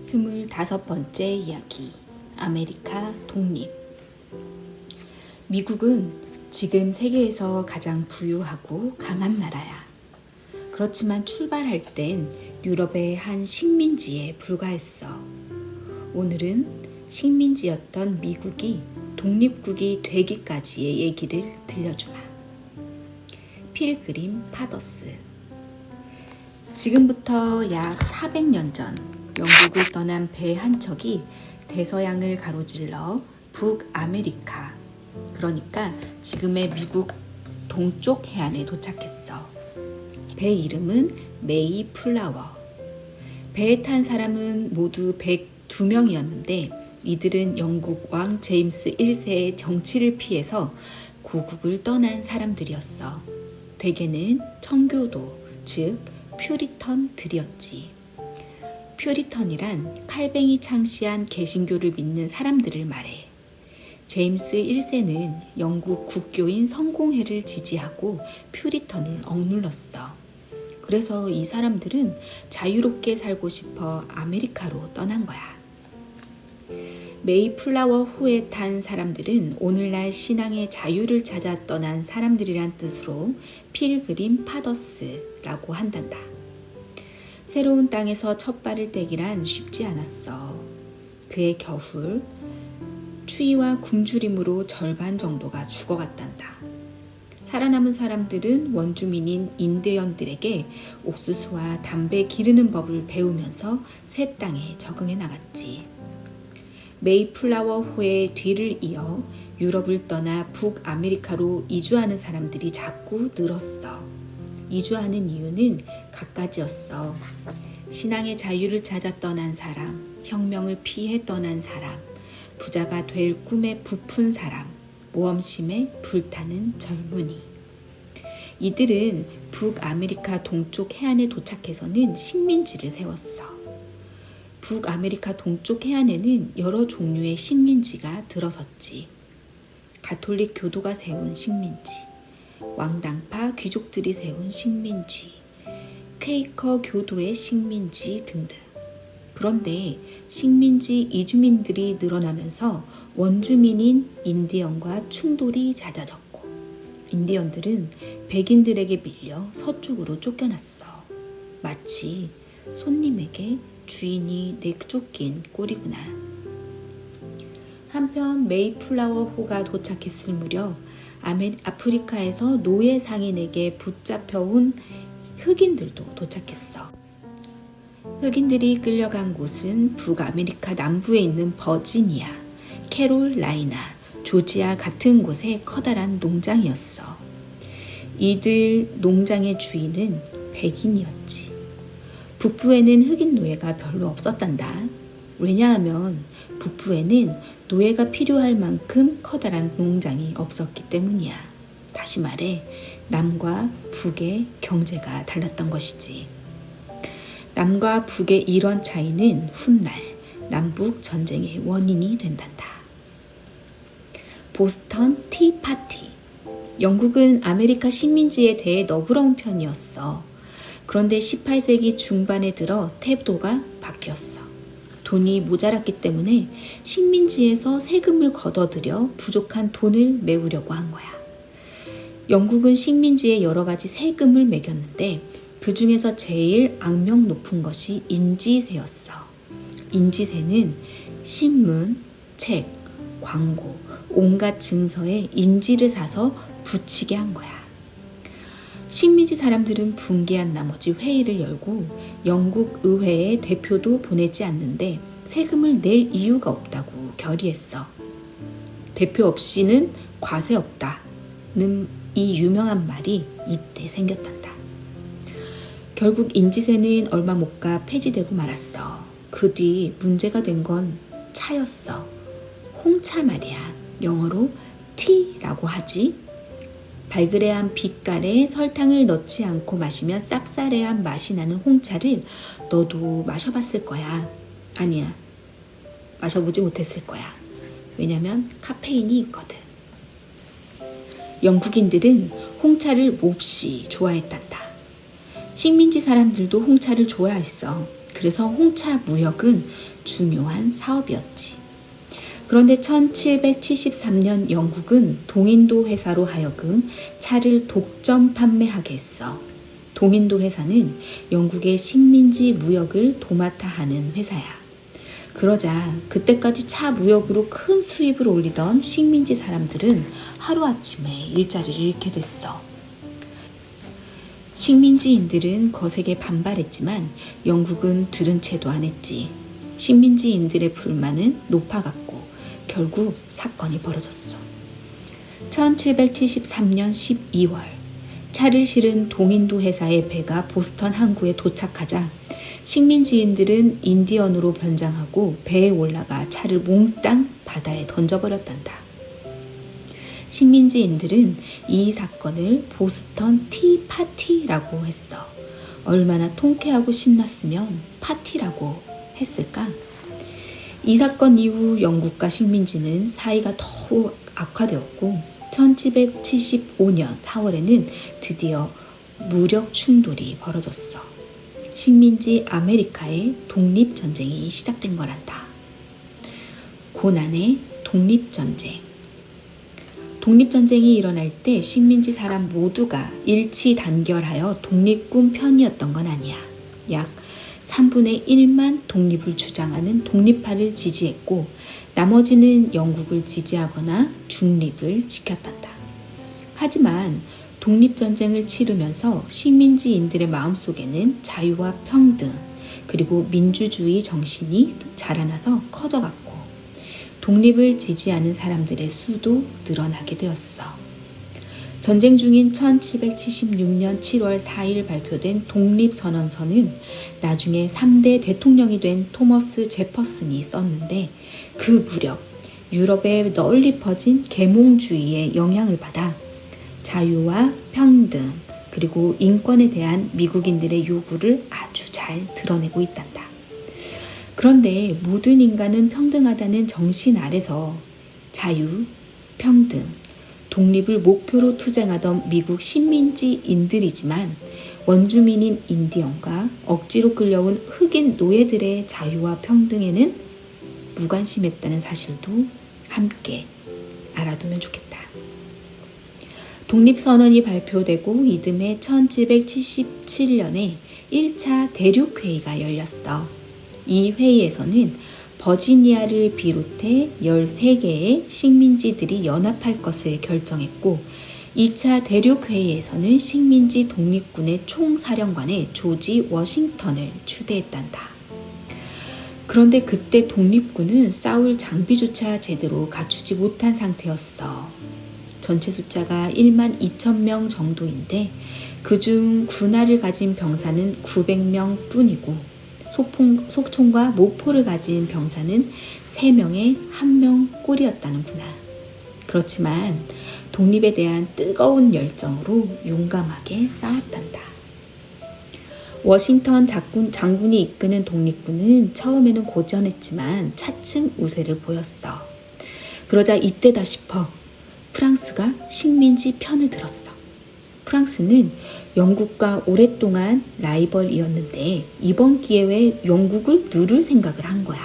25번째 이야기, 아메리카 독립. 미국은 지금 세계에서 가장 부유하고 강한 나라야. 그렇지만 출발할 땐 유럽의 한 식민지에 불과했어. 오늘은 식민지였던 미국이 독립국이 되기까지의 얘기를 들려주마. 필그림 파더스. 지금부터 약 400년 전 영국을 떠난 배 한 척이 대서양을 가로질러 북아메리카, 그러니까 지금의 미국 동쪽 해안에 도착했어. 배 이름은 메이플라워. 배에 탄 사람은 모두 102명이었는데 이들은 영국 왕 제임스 1세의 정치를 피해서 고국을 떠난 사람들이었어. 대개는 청교도, 즉 퓨리턴들이었지. 퓨리턴이란 칼뱅이 창시한 개신교를 믿는 사람들을 말해. 제임스 1세는 영국 국교인 성공회를 지지하고 퓨리턴을 억눌렀어. 그래서 이 사람들은 자유롭게 살고 싶어 아메리카로 떠난 거야. 메이플라워 호에 탄 사람들은 오늘날 신앙의 자유를 찾아 떠난 사람들이란 뜻으로 필그림 파더스라고 한단다. 새로운 땅에서 첫 발을 떼기란 쉽지 않았어. 그의 겨울, 추위와 굶주림으로 절반 정도가 죽어갔단다. 살아남은 사람들은 원주민인 인디언들에게 옥수수와 담배 기르는 법을 배우면서 새 땅에 적응해 나갔지. 메이플라워 호의 뒤를 이어 유럽을 떠나 북아메리카로 이주하는 사람들이 자꾸 늘었어. 이주하는 이유는 갖가지였어. 신앙의 자유를 찾아 떠난 사람, 혁명을 피해 떠난 사람, 부자가 될 꿈에 부푼 사람, 모험심에 불타는 젊은이. 이들은 북아메리카 동쪽 해안에 도착해서는 식민지를 세웠어. 북아메리카 동쪽 해안에는 여러 종류의 식민지가 들어섰지. 가톨릭 교도가 세운 식민지, 왕당파 귀족들이 세운 식민지, 퀘이커 교도의 식민지 등등. 그런데 식민지 이주민들이 늘어나면서 원주민인 인디언과 충돌이 잦아졌고, 인디언들은 백인들에게 밀려 서쪽으로 쫓겨났어. 마치 손님에게 주인이 내쫓긴 꼴이구나. 한편 메이플라워 호가 도착했을 무렵 아프리카에서 노예 상인에게 붙잡혀온 흑인들도 도착했어. 흑인들이 끌려간 곳은 북아메리카 남부에 있는 버지니아, 캐롤라이나, 조지아 같은 곳의 커다란 농장이었어. 이들 농장의 주인은 백인이었지. 북부에는 흑인 노예가 별로 없었단다. 왜냐하면 북부에는 노예가 필요할 만큼 커다란 농장이 없었기 때문이야. 다시 말해 남과 북의 경제가 달랐던 것이지. 남과 북의 이런 차이는 훗날 남북 전쟁의 원인이 된단다. 보스턴 티파티. 영국은 아메리카 식민지에 대해 너그러운 편이었어. 그런데 18세기 중반에 들어 태도가 바뀌었어. 돈이 모자랐기 때문에 식민지에서 세금을 걷어들여 부족한 돈을 메우려고 한 거야. 영국은 식민지에 여러 가지 세금을 매겼는데 그 중에서 제일 악명 높은 것이 인지세였어. 인지세는 신문, 책, 광고, 온갖 증서에 인지를 사서 붙이게 한 거야. 식민지 사람들은 분개한 나머지 회의를 열고 영국 의회에 대표도 보내지 않는데 세금을 낼 이유가 없다고 결의했어. 대표 없이는 과세 없다는 이 유명한 말이 이때 생겼단다. 결국 인지세는 얼마 못 가 폐지되고 말았어. 그 뒤 문제가 된 건 차였어. 홍차 말이야. 영어로 티라고 하지. 발그레한 빛깔에 설탕을 넣지 않고 마시면 쌉싸래한 맛이 나는 홍차를 너도 마셔봤을 거야. 아니야, 마셔보지 못했을 거야. 왜냐면 카페인이 있거든. 영국인들은 홍차를 몹시 좋아했단다. 식민지 사람들도 홍차를 좋아했어. 그래서 홍차 무역은 중요한 사업이었지. 그런데 1773년 영국은 동인도 회사로 하여금 차를 독점 판매하게 했어. 동인도 회사는 영국의 식민지 무역을 도맡아 하는 회사야. 그러자 그때까지 차 무역으로 큰 수입을 올리던 식민지 사람들은 하루아침에 일자리를 잃게 됐어. 식민지인들은 거세게 반발했지만 영국은 들은 채도 안 했지. 식민지인들의 불만은 높아갔고 결국 사건이 벌어졌어. 1773년 12월 차를 실은 동인도 회사의 배가 보스턴 항구에 도착하자 식민지인들은 인디언으로 변장하고 배에 올라가 차를 몽땅 바다에 던져버렸단다. 식민지인들은 이 사건을 보스턴 티 파티라고 했어. 얼마나 통쾌하고 신났으면 파티라고 했을까? 이 사건 이후 영국과 식민지는 사이가 더욱 악화되었고 1775년 4월에는 드디어 무력 충돌이 벌어졌어. 식민지 아메리카의 독립전쟁이 시작된 거란다. 고난의 독립전쟁. 독립전쟁이 일어날 때 식민지 사람 모두가 일치단결하여 독립군 편이었던 건 아니야. 약 3분의 1만 독립을 주장하는 독립파를 지지했고 나머지는 영국을 지지하거나 중립을 지켰단다. 하지만 독립전쟁을 치르면서 식민지인들의 마음속에는 자유와 평등 그리고 민주주의 정신이 자라나서 커져갔고 독립을 지지하는 사람들의 수도 늘어나게 되었어. 전쟁 중인 1776년 7월 4일 발표된 독립선언서는 나중에 3대 대통령이 된 토머스 제퍼슨이 썼는데 그 무렵 유럽에 널리 퍼진 계몽주의의 영향을 받아 자유와 평등 그리고 인권에 대한 미국인들의 요구를 아주 잘 드러내고 있단다. 그런데 모든 인간은 평등하다는 정신 아래서 자유, 평등, 독립을 목표로 투쟁하던 미국 식민지인들이지만 원주민인 인디언과 억지로 끌려온 흑인 노예들의 자유와 평등에는 무관심했다는 사실도 함께 알아두면 좋겠다. 독립선언이 발표되고 이듬해 1777년에 1차 대륙회의가 열렸어. 이 회의에서는 버지니아를 비롯해 13개의 식민지들이 연합할 것을 결정했고 2차 대륙회의에서는 식민지 독립군의 총사령관의 조지 워싱턴을 추대했단다. 그런데 그때 독립군은 싸울 장비조차 제대로 갖추지 못한 상태였어. 전체 숫자가 1만 2천 명 정도인데 그중 군화를 가진 병사는 900명 뿐이고 속총과 모포를 가진 병사는 3명에 1명 꼴이었다는구나. 그렇지만 독립에 대한 뜨거운 열정으로 용감하게 싸웠단다. 워싱턴 장군이 이끄는 독립군은 처음에는 고전했지만 차츰 우세를 보였어. 그러자 이때다 싶어 프랑스가 식민지 편을 들었어. 프랑스는 영국과 오랫동안 라이벌이었는데 이번 기회에 영국을 누를 생각을 한 거야.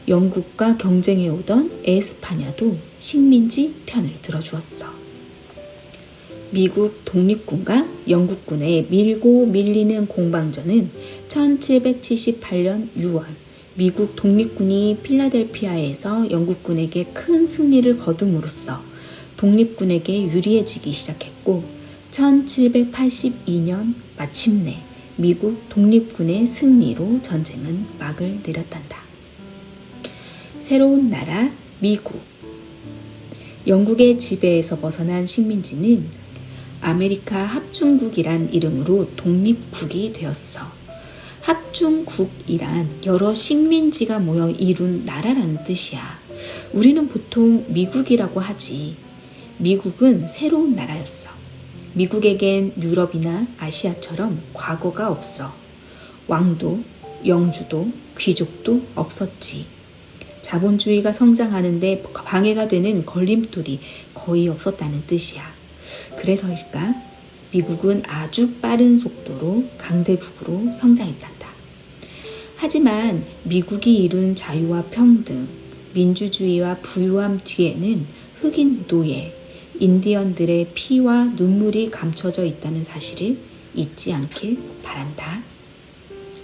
영국과 경쟁해오던 에스파냐도 식민지 편을 들어주었어. 미국 독립군과 영국군의 밀고 밀리는 공방전은 1778년 6월 미국 독립군이 필라델피아에서 영국군에게 큰 승리를 거둠으로써 독립군에게 유리해지기 시작했고 1782년 마침내 미국 독립군의 승리로 전쟁은 막을 내렸단다. 새로운 나라 미국. 영국의 지배에서 벗어난 식민지는 아메리카 합중국이란 이름으로 독립국이 되었어. 합중국이란 여러 식민지가 모여 이룬 나라라는 뜻이야. 우리는 보통 미국이라고 하지. 미국은 새로운 나라였어. 미국에겐 유럽이나 아시아처럼 과거가 없어. 왕도, 영주도, 귀족도 없었지. 자본주의가 성장하는데 방해가 되는 걸림돌이 거의 없었다는 뜻이야. 그래서일까? 미국은 아주 빠른 속도로 강대국으로 성장했단다. 하지만 미국이 이룬 자유와 평등, 민주주의와 부유함 뒤에는 흑인 노예, 인디언들의 피와 눈물이 감춰져 있다는 사실을 잊지 않길 바란다.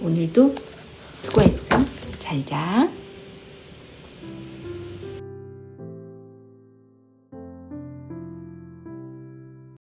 오늘도 수고했어. 잘 자.